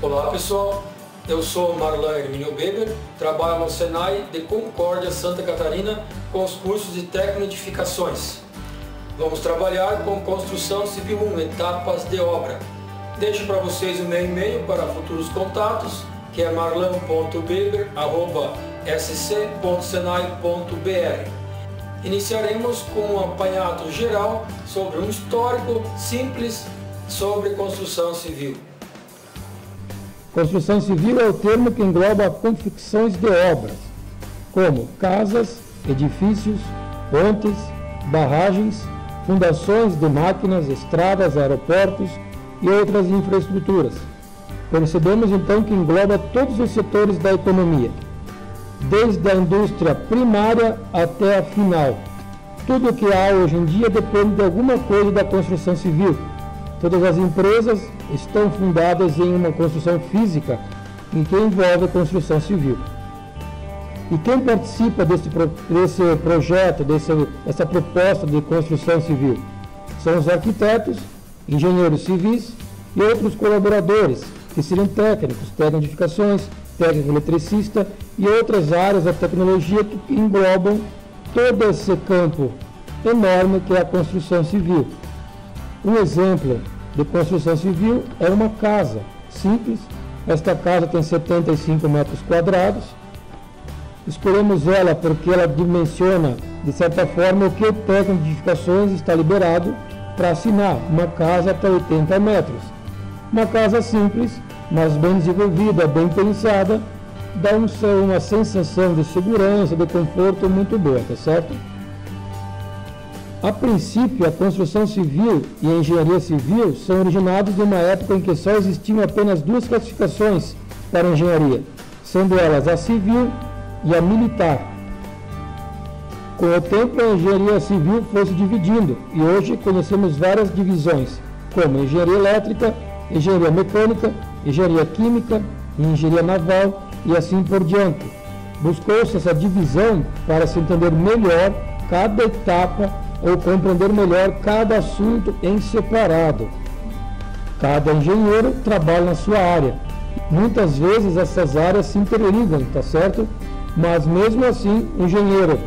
Olá pessoal, eu sou Marlan Hermínio Beber, trabalho no Senai de Concórdia, Santa Catarina, com os cursos de técnico de edificações. Vamos trabalhar com construção civil 1, etapas de obra. Deixo para vocês o meu e-mail para futuros contatos, que é marlan.beber@sc.senai.br. Iniciaremos com um apanhado geral sobre um histórico simples sobre construção civil. Construção civil é o termo que engloba confecções de obras, como casas, edifícios, pontes, barragens, fundações de máquinas, estradas, aeroportos e outras infraestruturas. Percebemos então que engloba todos os setores da economia, desde a indústria primária até a final. Tudo o que há hoje em dia depende de alguma coisa da construção civil. Todas as empresas estão fundadas em uma construção física em que envolve a construção civil. E quem participa desse projeto, dessa proposta de construção civil? São os arquitetos, engenheiros civis e outros colaboradores, que seriam técnicos, técnico de edificações, técnico eletricista e outras áreas da tecnologia que englobam todo esse campo enorme que é a construção civil. Um exemplo de construção civil é uma casa simples. Esta casa tem 75 metros quadrados. Escolhemos ela porque ela dimensiona, de certa forma, o que o técnico de edificações está liberado para assinar, uma casa até 80 metros. Uma casa simples, mas bem desenvolvida, bem pensada, dá uma sensação de segurança, de conforto muito boa, tá certo? A princípio, a construção civil e a engenharia civil são originados de uma época em que só existiam apenas duas classificações para a engenharia, sendo elas a civil e a militar. Com o tempo, a engenharia civil foi se dividindo e hoje conhecemos várias divisões, como engenharia elétrica, engenharia mecânica, engenharia química, engenharia naval e assim por diante. Buscou-se essa divisão para se entender melhor cada etapa ou compreender melhor cada assunto em separado. Cada engenheiro trabalha na sua área. Muitas vezes essas áreas se interligam, tá certo? Mas mesmo assim, o engenheiro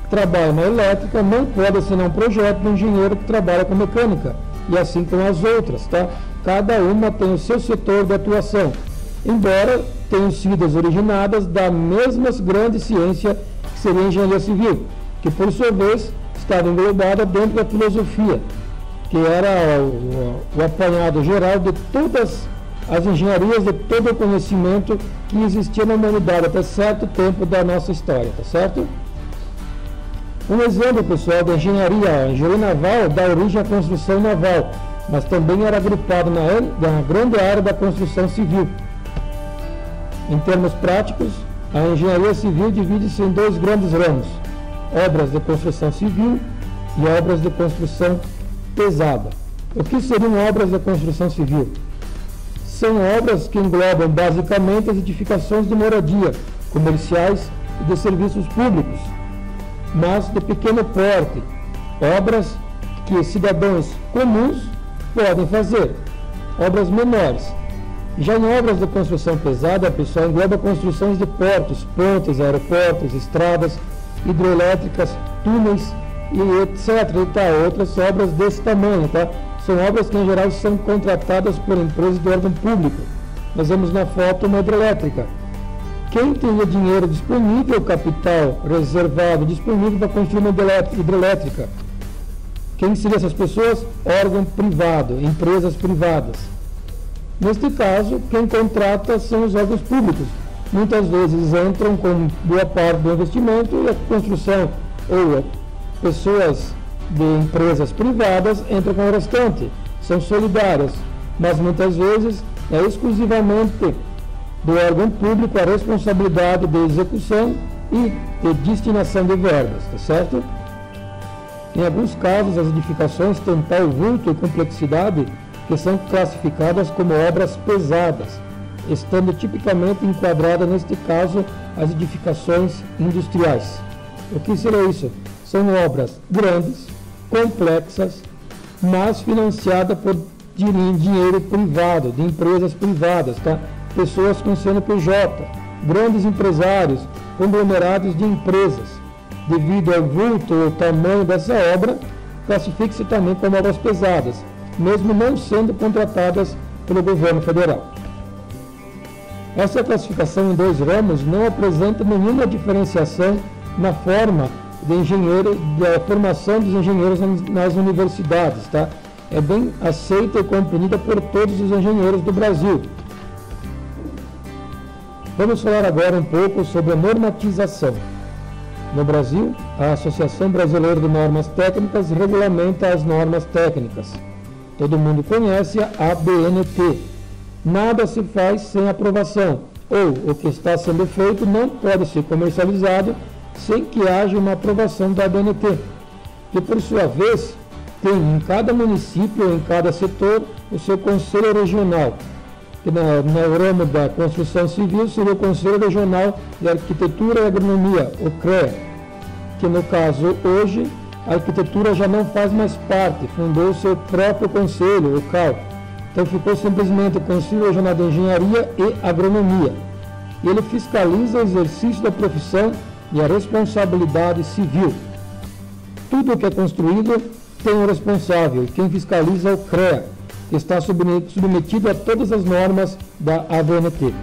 que trabalha na elétrica não pode assinar um projeto do engenheiro que trabalha com mecânica, e assim com as outras, tá? Cada uma tem o seu setor de atuação, embora tenham sido originadas da mesma grande ciência que seria a engenharia civil, que por sua vez estava englobada dentro da filosofia, que era o apanhado geral de todas as engenharias, de todo o conhecimento que existia na humanidade até certo tempo da nossa história, tá certo? Um exemplo, pessoal, da engenharia, a engenharia naval dá origem à construção naval, mas também era agrupado na grande área da construção civil. Em termos práticos, a engenharia civil divide-se em dois grandes ramos: obras de construção civil e obras de construção pesada. O que seriam obras de construção civil? São obras que englobam basicamente as edificações de moradia, comerciais e de serviços públicos, mas de pequeno porte, obras que cidadãos comuns podem fazer, obras menores. Já em obras de construção pesada, pessoal, engloba construções de portos, pontes, aeroportos, estradas, hidroelétricas, túneis e etc. E tá, outras obras desse tamanho, tá? São obras que em geral são contratadas por empresas de órgão público. Nós vemos na foto uma hidrelétrica. Quem tem o dinheiro disponível, capital reservado disponível para construir uma hidrelétrica? Quem seriam essas pessoas? Órgão privado, empresas privadas. Neste caso, quem contrata são os órgãos públicos. Muitas vezes entram com boa parte do investimento e a construção ou pessoas de empresas privadas entram com o restante. São solidárias, mas muitas vezes é exclusivamente do órgão público a responsabilidade de execução e de destinação de verbas, tá certo? Em alguns casos, as edificações têm tal vulto e complexidade que são classificadas como obras pesadas, estando tipicamente enquadradas, neste caso, as edificações industriais. O que seria isso? São obras grandes, complexas, mas financiadas por dinheiro privado, de empresas privadas, tá? pessoas com CNPJ, grandes empresários, conglomerados de empresas. Devido ao vulto ou tamanho dessa obra, classifique-se também como obras pesadas, mesmo não sendo contratadas pelo governo federal. Essa classificação em 2 ramos não apresenta nenhuma diferenciação na forma de engenheiro, da formação dos engenheiros nas universidades, tá? É bem aceita e compreendida por todos os engenheiros do Brasil. Vamos falar agora um pouco sobre a normatização. No Brasil, a Associação Brasileira de Normas Técnicas regulamenta as normas técnicas. Todo mundo conhece a ABNT. Nada se faz sem aprovação, ou o que está sendo feito não pode ser comercializado sem que haja uma aprovação da ABNT, que por sua vez tem em cada município ou em cada setor o seu Conselho Regional, que no ramo da construção civil seria o Conselho Regional de Arquitetura e Agronomia, o CREA, que no caso hoje a arquitetura já não faz mais parte, fundou o seu próprio conselho, o CAL. Então ficou simplesmente o Conselho Regional de Engenharia e Agronomia. E ele fiscaliza o exercício da profissão e a responsabilidade civil. Tudo o que é construído tem um responsável, quem fiscaliza é o CREA, que está submetido a todas as normas da ABNT.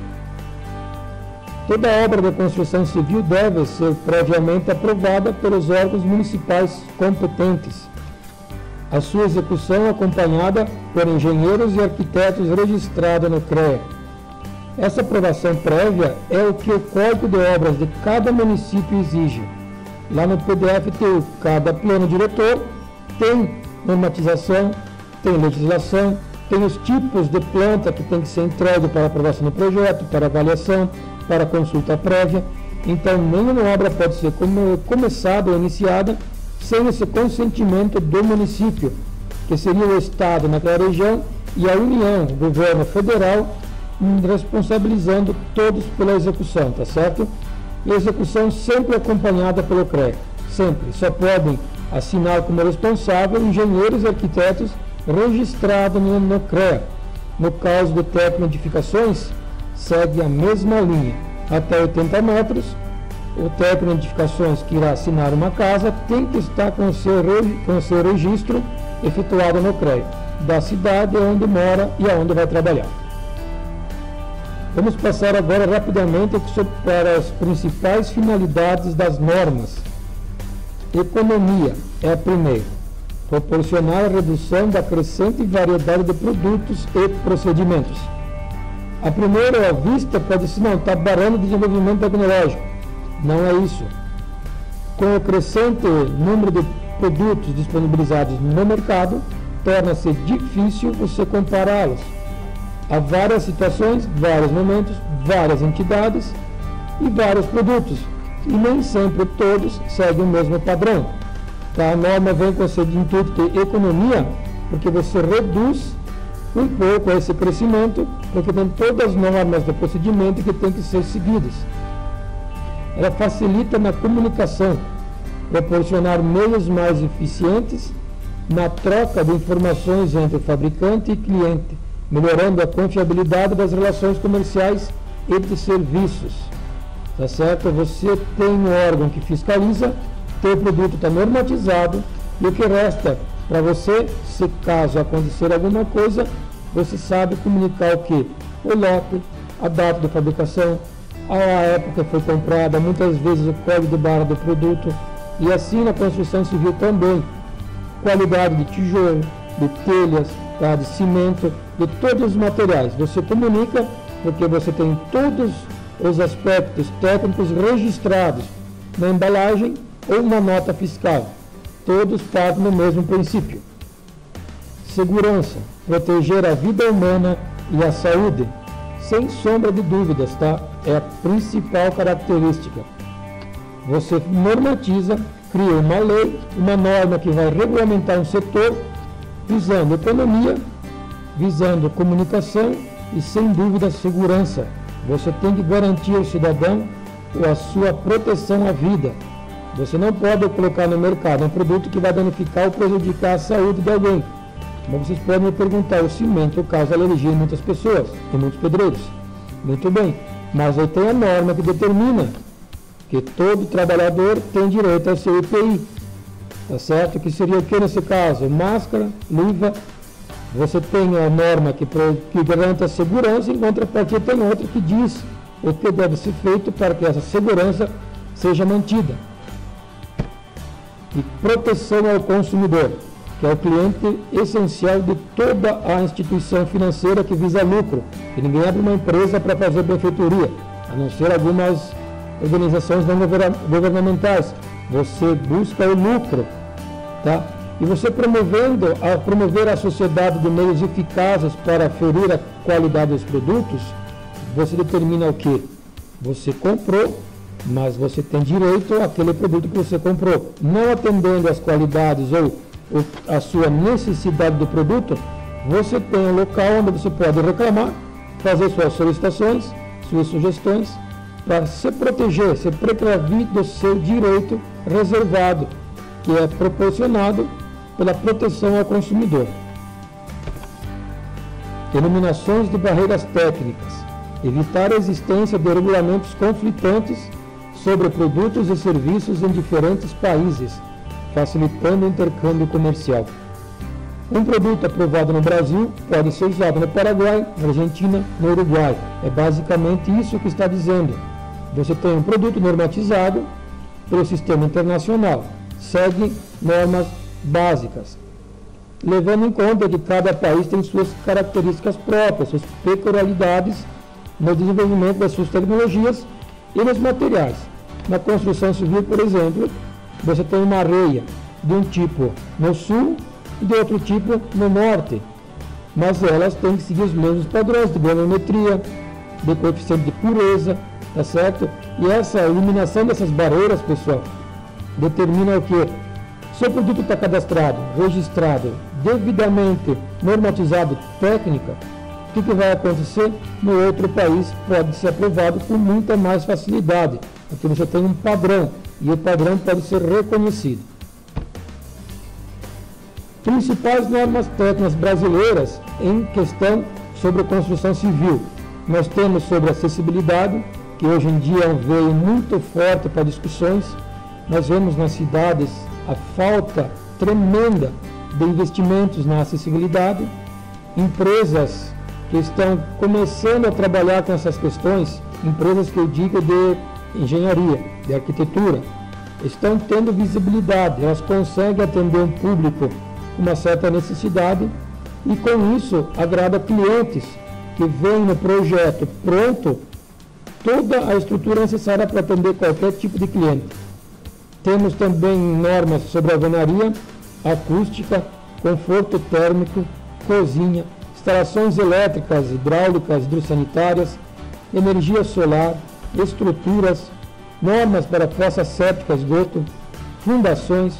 Toda obra de construção civil deve ser previamente aprovada pelos órgãos municipais competentes. A sua execução é acompanhada por engenheiros e arquitetos registrados no CREA. Essa aprovação prévia é o que o Código de Obras de cada município exige. Lá no PDFTU, cada plano diretor tem normatização, tem legislação, tem os tipos de planta que tem que ser entregue para aprovação do projeto, para avaliação, para consulta prévia. Então, nenhuma obra pode ser começada ou iniciada sem esse consentimento do município, que seria o Estado naquela região, e a União, o governo federal, responsabilizando todos pela execução, tá certo? E a execução sempre acompanhada pelo CREA, sempre. Só podem assinar como responsável engenheiros e arquitetos registrados no CREA. No caso de Tecnoedificações, segue a mesma linha. Até 80 metros, o técnico de edificações que irá assinar uma casa tem que estar com o seu registro efetuado no CREA, da cidade onde mora e aonde vai trabalhar. Vamos passar agora rapidamente para as principais finalidades das normas. Economia é a primeira. Proporcionar a redução da crescente variedade de produtos e procedimentos. A primeira à vista pode ser, não, está barrando o desenvolvimento tecnológico. Não é isso. Com o crescente número de produtos disponibilizados no mercado, torna-se difícil você compará-los. Há várias situações, vários momentos, várias entidades e vários produtos. E nem sempre todos seguem o mesmo padrão. A norma vem com esse intuito de economia, porque você reduz um pouco esse crescimento, porque tem todas as normas de procedimento que têm que ser seguidas. Ela facilita na comunicação, proporcionar meios mais eficientes na troca de informações entre fabricante e cliente, melhorando a confiabilidade das relações comerciais e de serviços. Tá certo? Você tem um órgão que fiscaliza, teu produto está normatizado, e o que resta para você, se caso acontecer alguma coisa, você sabe comunicar o que? O lote, a data de fabricação, a época que foi comprada, muitas vezes o código de barra do produto, e assim na construção civil também. Qualidade de tijolo, de telhas, tá, de cimento, de todos os materiais. Você comunica porque você tem todos os aspectos técnicos registrados na embalagem ou na nota fiscal. Todos partem do mesmo princípio. Segurança, proteger a vida humana e a saúde, sem sombra de dúvidas, tá? É a principal característica. Você normatiza, cria uma lei, uma norma que vai regulamentar um setor, visando economia, visando comunicação e, sem dúvida, segurança. Você tem que garantir ao cidadão a sua proteção à vida. Você não pode colocar no mercado um produto que vai danificar ou prejudicar a saúde de alguém. Mas vocês podem me perguntar, o cimento causa alergia em muitas pessoas, em muitos pedreiros. Muito bem, mas aí tem a norma que determina que todo trabalhador tem direito ao seu EPI, tá certo? Que seria o que nesse caso? Máscara, luva. Você tem a norma que garante a segurança, em contrapartida tem outra que diz o que deve ser feito para que essa segurança seja mantida. E proteção ao consumidor, que é o cliente essencial de toda a instituição financeira que visa lucro. E ninguém abre uma empresa para fazer benfeitoria, a não ser algumas organizações não governamentais. Você busca o lucro, tá? E você promover a sociedade de meios eficazes para aferir a qualidade dos produtos, você determina o quê? Você comprou, mas você tem direito àquele produto que você comprou. Não atendendo às qualidades ou a sua necessidade do produto, você tem um local onde você pode reclamar, fazer suas solicitações, suas sugestões, para se proteger, se precaver do seu direito reservado, que é proporcionado pela proteção ao consumidor. Eliminações de barreiras técnicas. Evitar a existência de regulamentos conflitantes sobre produtos e serviços em diferentes países, facilitando o intercâmbio comercial. Um produto aprovado no Brasil pode ser usado no Paraguai, na Argentina, no Uruguai. É basicamente isso que está dizendo. Você tem um produto normatizado pelo sistema internacional, segue normas básicas, levando em conta que cada país tem suas características próprias, suas peculiaridades no desenvolvimento das suas tecnologias e nos materiais. Na construção civil, por exemplo, você tem uma areia de um tipo no sul e de outro tipo no norte, mas elas têm que seguir os mesmos padrões de granulometria, de coeficiente de pureza, tá certo? E essa eliminação dessas barreiras, pessoal, determina o que? Se o produto está cadastrado, registrado, devidamente normatizado técnica, o que vai acontecer? No outro país pode ser aprovado com muita mais facilidade, porque você tem um padrão, e o padrão pode ser reconhecido. Principais normas técnicas brasileiras em questão sobre a construção civil. Nós temos sobre acessibilidade, que hoje em dia é um veio muito forte para discussões. Nós vemos nas cidades a falta tremenda de investimentos na acessibilidade. Empresas que estão começando a trabalhar com essas questões, empresas que eu digo de engenharia, de arquitetura, estão tendo visibilidade, elas conseguem atender um público com uma certa necessidade e com isso agrada clientes que veem no projeto pronto toda a estrutura necessária para atender qualquer tipo de cliente. Temos também normas sobre alvenaria, acústica, conforto térmico, cozinha, instalações elétricas, hidráulicas, hidrossanitárias, energia solar, estruturas, normas para fossas sépticas, esgoto, fundações,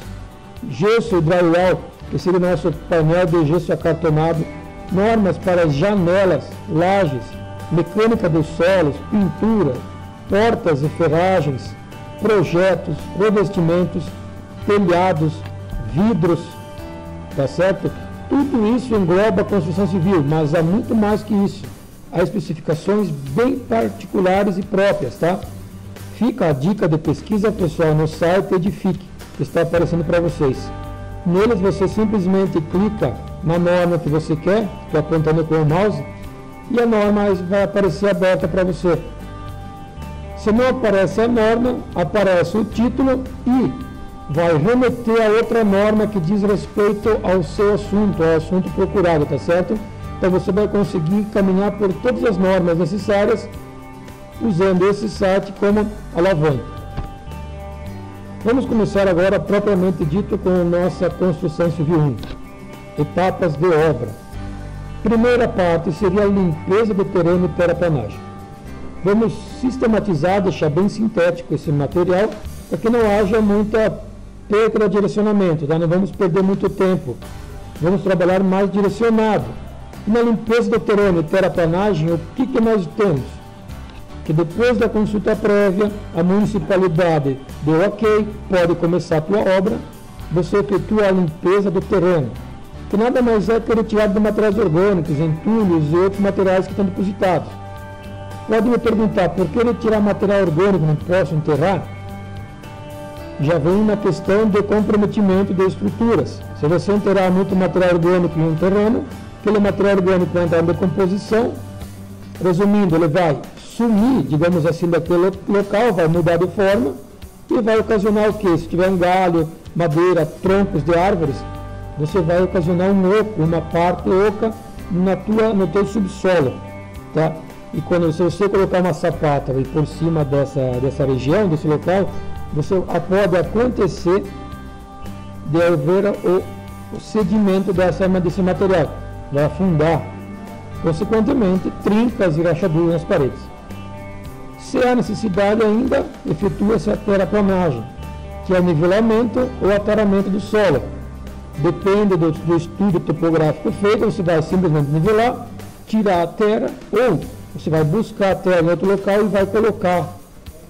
gesso e drywall, que seria o nosso painel de gesso acartonado, normas para janelas, lajes, mecânica dos solos, pintura, portas e ferragens, projetos, revestimentos, telhados, vidros, tá certo? Tudo isso engloba a construção civil, mas há muito mais que isso. Há especificações bem particulares e próprias, tá? Fica a dica de pesquisa, pessoal, no site Edifique, que está aparecendo para vocês. Neles você simplesmente clica na norma que você quer, estou apontando com o mouse, e a norma vai aparecer aberta para você. Se não aparece a norma, aparece o título e vai remeter a outra norma que diz respeito ao seu assunto, ao assunto procurado, tá certo? Então você vai conseguir caminhar por todas as normas necessárias usando esse site como alavanca. Vamos começar agora propriamente dito com a nossa construção civil 1. Etapas de obra. Primeira parte seria a limpeza do terreno e terraplanagem. Vamos sistematizar, deixar bem sintético esse material, para que não haja muita perda de direcionamento, tá? Não vamos perder muito tempo. Vamos trabalhar mais direcionado. E na limpeza do terreno e terraplanagem, o que nós temos? Que depois da consulta prévia, a municipalidade deu ok, pode começar a tua obra, você efetua a limpeza do terreno, que nada mais é que retirada de materiais orgânicos, entulhos e outros materiais que estão depositados. Pode me perguntar, por que retirar material orgânico, não posso enterrar? Já vem na questão de comprometimento de estruturas. Se você enterrar muito material orgânico em um terreno, aquele material orgânico vai entrar em decomposição. Resumindo, ele vai sumir, digamos assim, daquele local, vai mudar de forma e vai ocasionar o quê? Se tiver um galho, madeira, troncos de árvores, você vai ocasionar um oco, uma parte oca no teu subsolo, tá? E quando você colocar uma sapata por cima dessa região, desse local, pode acontecer de haver o sedimento desse material, vai afundar, consequentemente, trincas e rachaduras nas paredes. Se há necessidade ainda, efetua-se a terraplanagem, que é o nivelamento ou ataramento do solo. Depende do estudo topográfico feito, você vai simplesmente nivelar, tirar a terra, ou você vai buscar a terra em outro local e vai colocar,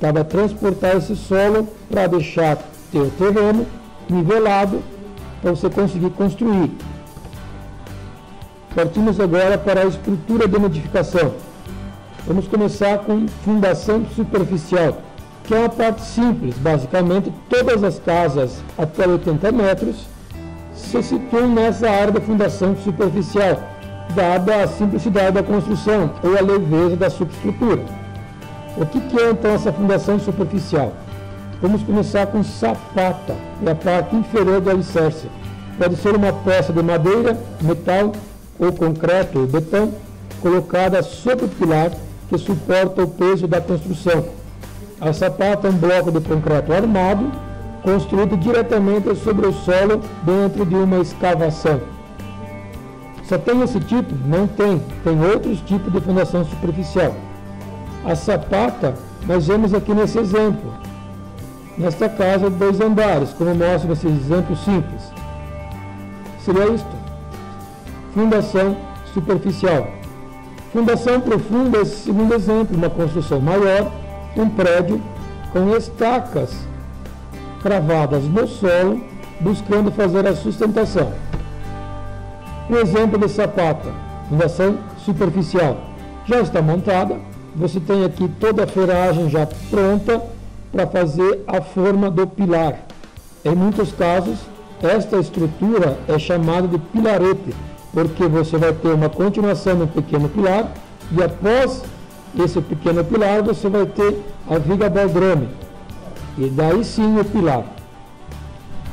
vai transportar esse solo para deixar teu terreno nivelado para você conseguir construir. Partimos agora para a estrutura de modificação. Vamos começar com fundação superficial, que é uma parte simples. Basicamente, todas as casas até 80 metros se situam nessa área de fundação superficial, dada a simplicidade da construção ou a leveza da subestrutura. O que é então essa fundação superficial? Vamos começar com sapata, é a parte inferior do alicerce. Pode ser uma peça de madeira, metal ou concreto ou betão, colocada sobre o pilar que suporta o peso da construção. A sapata é um bloco de concreto armado, construído diretamente sobre o solo dentro de uma escavação. Só tem esse tipo? Não tem. Tem outros tipos de fundação superficial. A sapata, nós vemos aqui nesse exemplo. Nesta casa de 2 andares, como mostra nesse exemplo simples. Seria isto. Fundação superficial. Fundação profunda é esse segundo exemplo, uma construção maior, um prédio com estacas cravadas no solo, buscando fazer a sustentação. Um exemplo de sapata, fundação superficial, já está montada, você tem aqui toda a ferragem já pronta para fazer a forma do pilar. Em muitos casos, esta estrutura é chamada de pilarete, porque você vai ter uma continuação no pequeno pilar e após esse pequeno pilar você vai ter a viga baldrame e daí sim o pilar.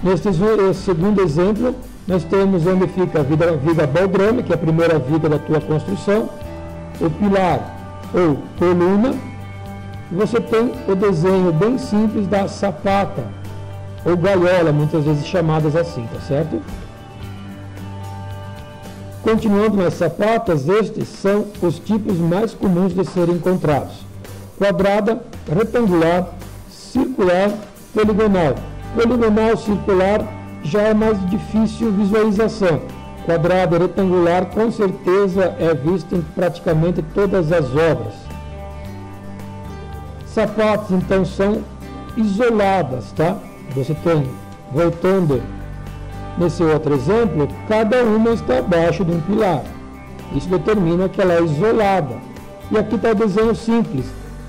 Neste segundo exemplo, nós temos onde fica a viga baldrame, que é a primeira viga da tua construção, o pilar ou coluna, e você tem o desenho bem simples da sapata ou gaiola, muitas vezes chamadas assim, tá certo? Continuando nas sapatas, estes são os tipos mais comuns de serem encontrados: quadrada, retangular, circular, poligonal. Poligonal, circular já é mais difícil visualização. Quadrada e retangular com certeza é visto em praticamente todas as obras. Sapatos então são isoladas, tá? Você tem, voltando nesse outro exemplo, cada uma está abaixo de um pilar. Isso determina que ela é isolada. E aqui está o desenho simples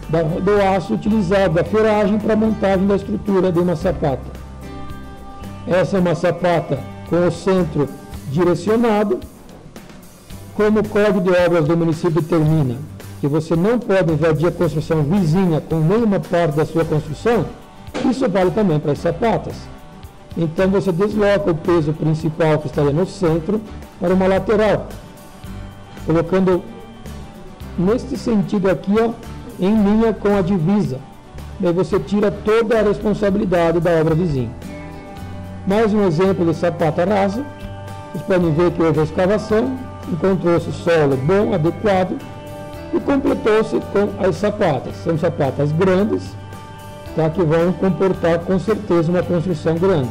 do aço utilizado, da ferragem para a montagem da estrutura de uma sapata. Essa é uma sapata com o centro direcionado. Como o Código de Obras do município determina que você não pode invadir a construção vizinha com nenhuma parte da sua construção, isso vale também para as sapatas. Então você desloca o peso principal que estaria no centro para uma lateral, colocando neste sentido aqui, ó, em linha com a divisa. Daí você tira toda a responsabilidade da obra vizinha. Mais um exemplo de sapata rasa. Vocês podem ver que houve a escavação, encontrou-se solo bom, adequado e completou-se com as sapatas. São sapatas grandes, tá, que vão comportar com certeza uma construção grande.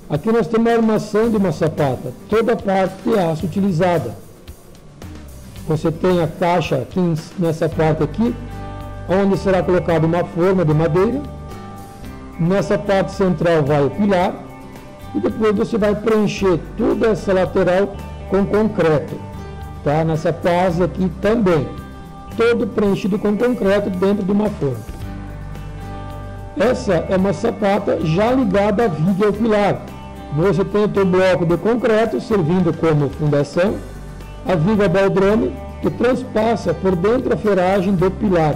Aqui nós temos a armação de uma sapata, toda a parte de aço utilizada. Você tem a caixa aqui nessa parte aqui, onde será colocada uma forma de madeira. Nessa parte central vai o pilar e depois você vai preencher toda essa lateral com concreto, tá? Nessa base aqui também. todo preenchido com concreto dentro de uma forma. Essa é uma sapata já ligada à viga ao pilar. Você tem o teu bloco de concreto servindo como fundação, a viga baldrame que transpassa por dentro a ferragem do pilar.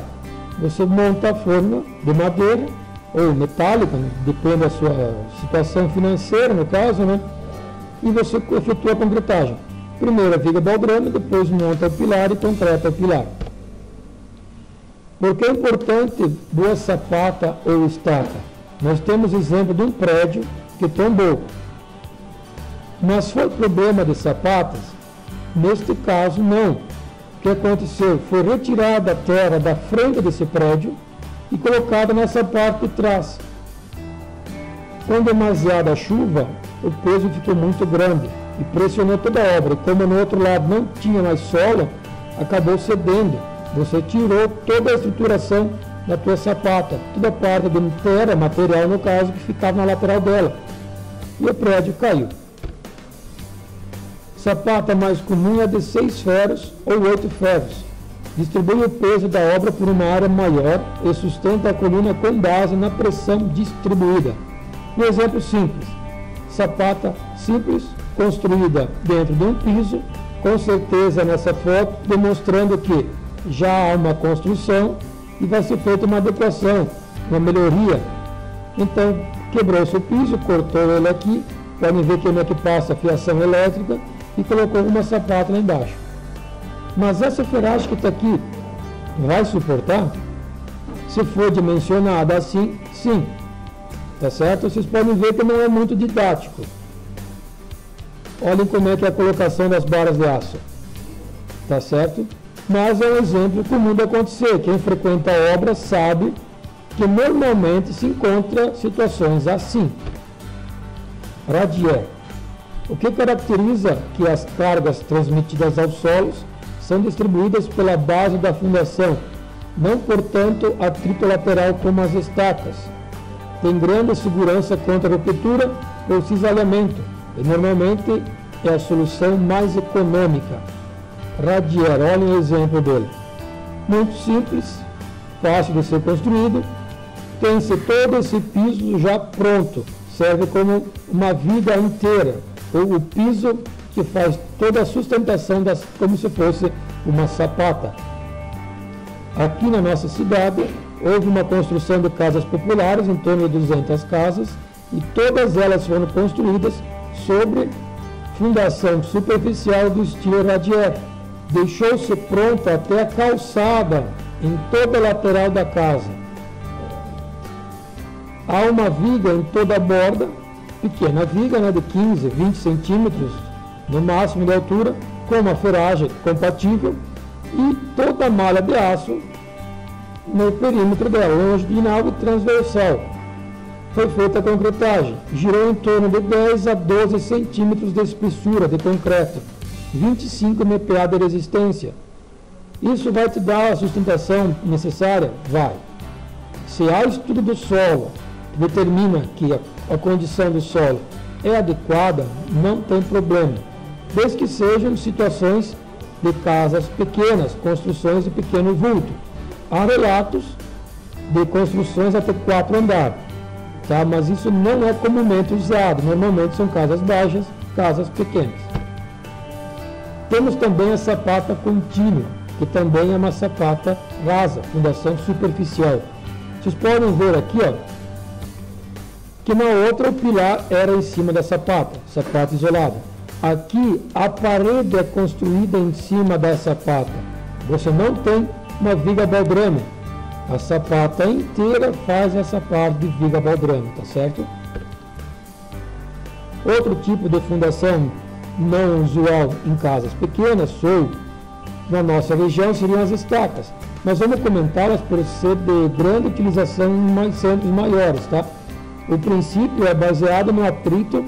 Você monta a forma de madeira ou metálica, depende da sua situação financeira no caso, né? E você efetua a concretagem. Primeiro a viga baldrame, depois monta o pilar e concreta o pilar. Por que é importante boa sapata ou estaca? Nós temos exemplo de um prédio que tombou. Mas foi problema de sapatas? Neste caso, não. O que aconteceu? Foi retirada a terra da frente desse prédio e colocada nessa parte de trás. Com demasiada chuva, o peso ficou muito grande e pressionou toda a obra. Como no outro lado não tinha mais solo, acabou cedendo. Você tirou toda a estruturação da tua sapata, toda a parte de terra, material no caso, que ficava na lateral dela. E o prédio caiu. Sapata mais comum é de 6 ferros ou 8 ferros. Distribui o peso da obra por uma área maior e sustenta a coluna com base na pressão distribuída. Um exemplo simples. Sapata simples, construída dentro de um piso, com certeza nessa foto, demonstrando que já há uma construção e vai ser feita uma adequação, uma melhoria. Então, quebrou-se o piso, cortou ele aqui, podem ver que é que passa a fiação elétrica, e colocou uma sapata lá embaixo. Mas essa ferragem que está aqui vai suportar? Se for dimensionada assim, sim. Tá certo? Vocês podem ver que não é muito didático. Olhem como é que é a colocação das barras de aço. Tá certo? Mas é um exemplo comum de acontecer. Quem frequenta a obra sabe que normalmente se encontra situações assim. Radier. O que caracteriza que as cargas transmitidas aos solos são distribuídas pela base da fundação, não, portanto, atrito lateral como as estacas. Tem grande segurança contra ruptura ou cisalhamento, e normalmente é a solução mais econômica. Radier, olhem o exemplo dele. Muito simples, fácil de ser construído, tem-se todo esse piso já pronto, serve como uma viga inteira, ou o piso que faz toda a sustentação como se fosse uma sapata. Aqui na nossa cidade houve uma construção de casas populares, em torno de 200 casas, e todas elas foram construídas sobre fundação superficial do estilo Radier. Deixou-se pronto até a calçada em toda a lateral da casa. Há uma viga em toda a borda, pequena viga, né, de 15, 20 centímetros no máximo de altura, com uma ferragem compatível e toda a malha de aço no perímetro dela, longitudinal e transversal. Foi feita a concretagem, girou em torno de 10 a 12 centímetros de espessura de concreto, 25 MPa de resistência. Isso vai te dar a sustentação necessária? Vai. Se há estudo do solo que determina que a condição do solo é adequada, não tem problema, desde que sejam situações de casas pequenas, construções de pequeno vulto. Há relatos de construções até 4 andares, tá? Mas isso não é comumente usado, normalmente são casas baixas, casas pequenas. Temos também a sapata contínua, que também é uma sapata rasa, fundação superficial. Vocês podem ver aqui, ó, que na outra o pilar era em cima da sapata isolada. Aqui a parede é construída em cima da sapata. Você não tem uma viga baldrame. A sapata inteira faz essa parte de viga baldrame, tá certo? Outro tipo de fundação não usual em casas pequenas ou na nossa região seriam as estacas. Nós vamos comentá-las por ser de grande utilização em centros maiores, tá? O princípio é baseado no atrito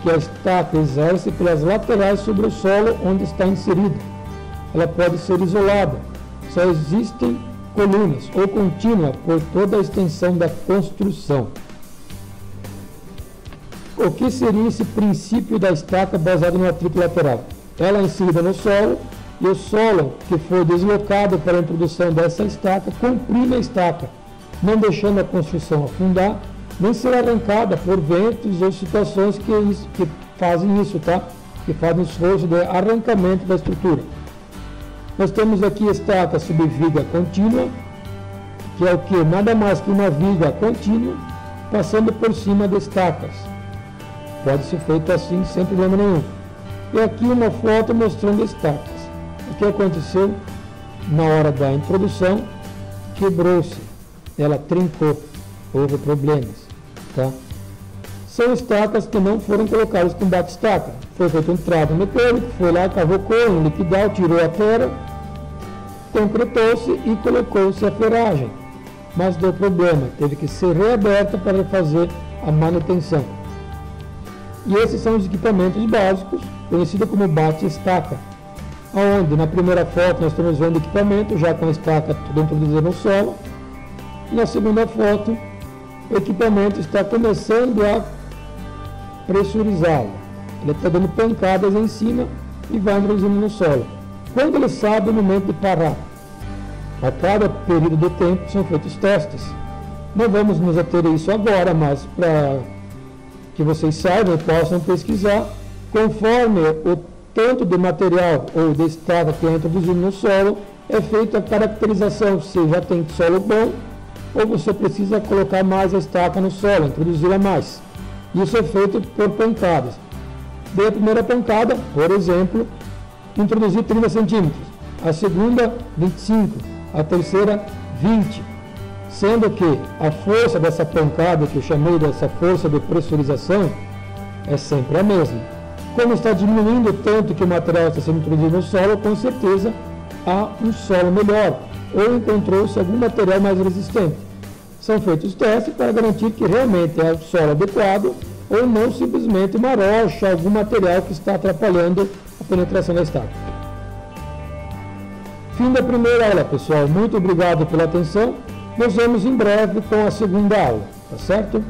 que a estaca exerce pelas laterais sobre o solo onde está inserida. Ela pode ser isolada. Só existem colunas ou contínua por toda a extensão da construção. O que seria esse princípio da estaca baseado no atrito lateral? Ela é inserida no solo e o solo que foi deslocado para a introdução dessa estaca comprime a estaca, não deixando a construção afundar, nem ser arrancada por ventos ou situações que fazem isso, tá? Que fazem esforço de arrancamento da estrutura. Nós temos aqui a estaca subviga contínua, que é o que? Nada mais que uma viga contínua passando por cima de estacas. Pode ser feito assim sem problema nenhum. E aqui uma foto mostrando estacas. O que aconteceu na hora da introdução? Quebrou-se, ela trincou, houve problemas, tá? São estacas que não foram colocadas com bate-estaca. Foi feito um trato mecânico, foi lá, cavocou, um liquidal, tirou a terra, concretou-se e colocou-se a ferragem. Mas deu problema, teve que ser reaberta para fazer a manutenção. E esses são os equipamentos básicos, conhecidos como bate-estaca, onde na primeira foto nós estamos vendo o equipamento já com a estaca toda introduzida no solo. Na segunda foto, o equipamento está começando a pressurizá-lo. Ele está dando pancadas em cima e vai introduzindo no solo. Quando ele sabe o momento de parar, a cada período de tempo são feitos testes. Não vamos nos ater a isso agora, mas para que vocês saibam e possam pesquisar, conforme o tanto de material ou de estaca que é introduzido no solo, é feita a caracterização se já tem solo bom ou você precisa colocar mais a estaca no solo, introduzir a mais. Isso é feito por pancadas. Dei a primeira pancada, por exemplo, introduzir 30 centímetros, a segunda 25, a terceira 20, sendo que a força dessa pancada, que eu chamei dessa força de pressurização, é sempre a mesma. Como está diminuindo tanto que o material está sendo introduzido no solo, com certeza há um solo melhor, ou encontrou-se algum material mais resistente. São feitos testes para garantir que realmente é o solo adequado, ou não simplesmente uma rocha, algum material que está atrapalhando a penetração da estaca. Fim da primeira aula, pessoal. Muito obrigado pela atenção. Nos vemos em breve com a segunda aula, tá certo?